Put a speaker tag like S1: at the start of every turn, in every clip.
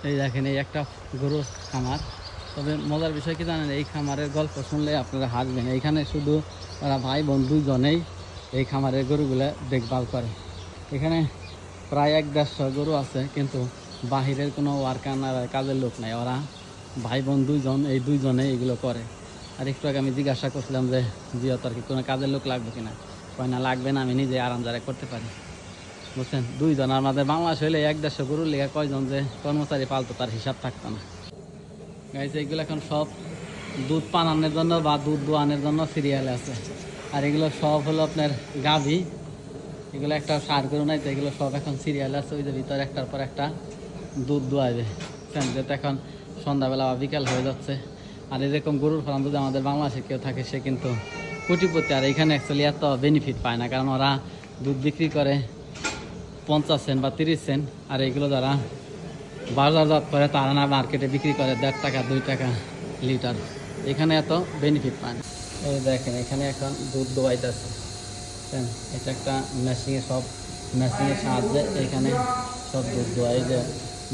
S1: এই দেখেন এই একটা গরুর খামার। তবে মজার বিষয় কি জানেন, এই খামারের গল্প শুনলে আপনারা হাসবেন। এইখানে শুধু ওরা ভাই বোন দুইজনেই এই খামারের গরুগুলো দেখভাল করে। এখানে প্রায় 1-150 গরু আছে, কিন্তু বাহিরের কোনো ওয়ার্কার কাজের লোক নাই। ওরা ভাই বোন দুইজন, এই দুইজনে এগুলো করে। আর একটু আগে আমি জিজ্ঞাসা করছিলাম যে জিও তোর কি কোনো কাজের লোক লাগবে কিনা, কয় না লাগবে না, আমি নিজে আরামদায়ক করতে পারি। বুঝছেন, দুইজন। আর আমাদের বাংলাদেশ হইলে 1-150 গরুর লেগে কয়জন যে কর্মচারী পালতো তার হিসাব থাকতো না। গাইছে এগুলো এখন সব দুধ পানানোর জন্য বা দুধ দোয়ানোর জন্য সিরিয়ালে আছে। আর এগুলো সব হলো আপনার গাভী। এগুলো একটা সার গরু নাই তো, এগুলো সব এখন সিরিয়ালে আছে। ওই যে ভিতরে একটার পর একটা দুধ দোয়াবে, যেহেতু এখন সন্ধ্যাবেলা বা বিকাল হয়ে যাচ্ছে। আর এরকম গরুর ফার্ম যদি আমাদের বাংলাদেশে কেউ থাকে সে কিন্তু কোটিপতি। আর এখানে অ্যাকচুয়ালি এত বেনিফিট পায় না, কারণ ওরা দুধ বিক্রি করে 50 সেন্ট বা 30 সেন্ট। আর এগুলো যারা বাজারজাত করে তারা না মার্কেটে বিক্রি করে 1.5 টাকা 2 টাকা লিটার। এখানে এত বেনিফিট পায় না। এই দেখেন এখানে এখন দুধ দোয়াইতেছে। এটা একটা মেশিনে, সব মেশিনের সাহায্যে এখানে সব দুধ দোয়াই, যে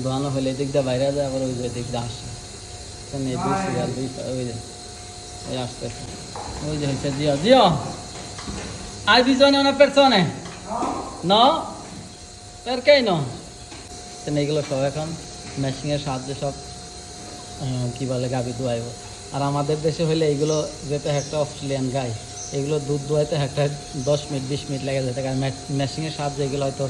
S1: দোয়ানো হলে এই দিক দিয়ে বাইরে যায়, আবার ওই যে দিক দিয়ে আসে। এই দুই সিরিয়াল ওই যে এই আসতেছে, ওই যে হচ্ছে Jio Jio hay bisogno una persona no perché no। এগুলো সব এখন মেশিনের সাহায্যে সব কী বলে গাভী দোয়াইব। আর আমাদের দেশে হলে এইগুলো যেতে একটা অস্ট্রেলিয়ান গাই, এগুলো দুধ দোয়াইতে একটা 10 মিনিট 20 মিনিট লেগে যেতে। কারণ মেশিনের সাহায্যে এগুলো হয়তো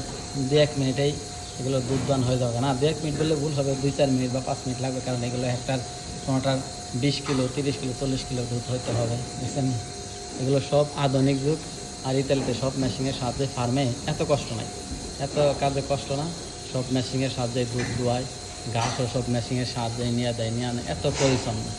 S1: 2-1 মিনিটেই এগুলো দুধ দান হয়ে যাবে। না 2-1 মিনিট বললে ভুল হবে, 2-4 মিনিট বা 5 মিনিট লাগবে। কারণ এগুলো একটার কোনোটার 20 কিলো 30 কিলো 40 কিলো দুধ হইতে হবে, বুঝছেন। এগুলো সব আধুনিক যুগ। আর ইতালিতে সব মেশিনের সাহায্যে, ফার্মে এত কষ্ট নাই, এত কাজে কষ্ট না। সব মেশিনের সাহায্যে দুধ দোয়ায়, ঘাসও সব মেশিনের সাহায্যে নিয়ে দেয়, নিয়ে আনে, এত পরিশ্রম না।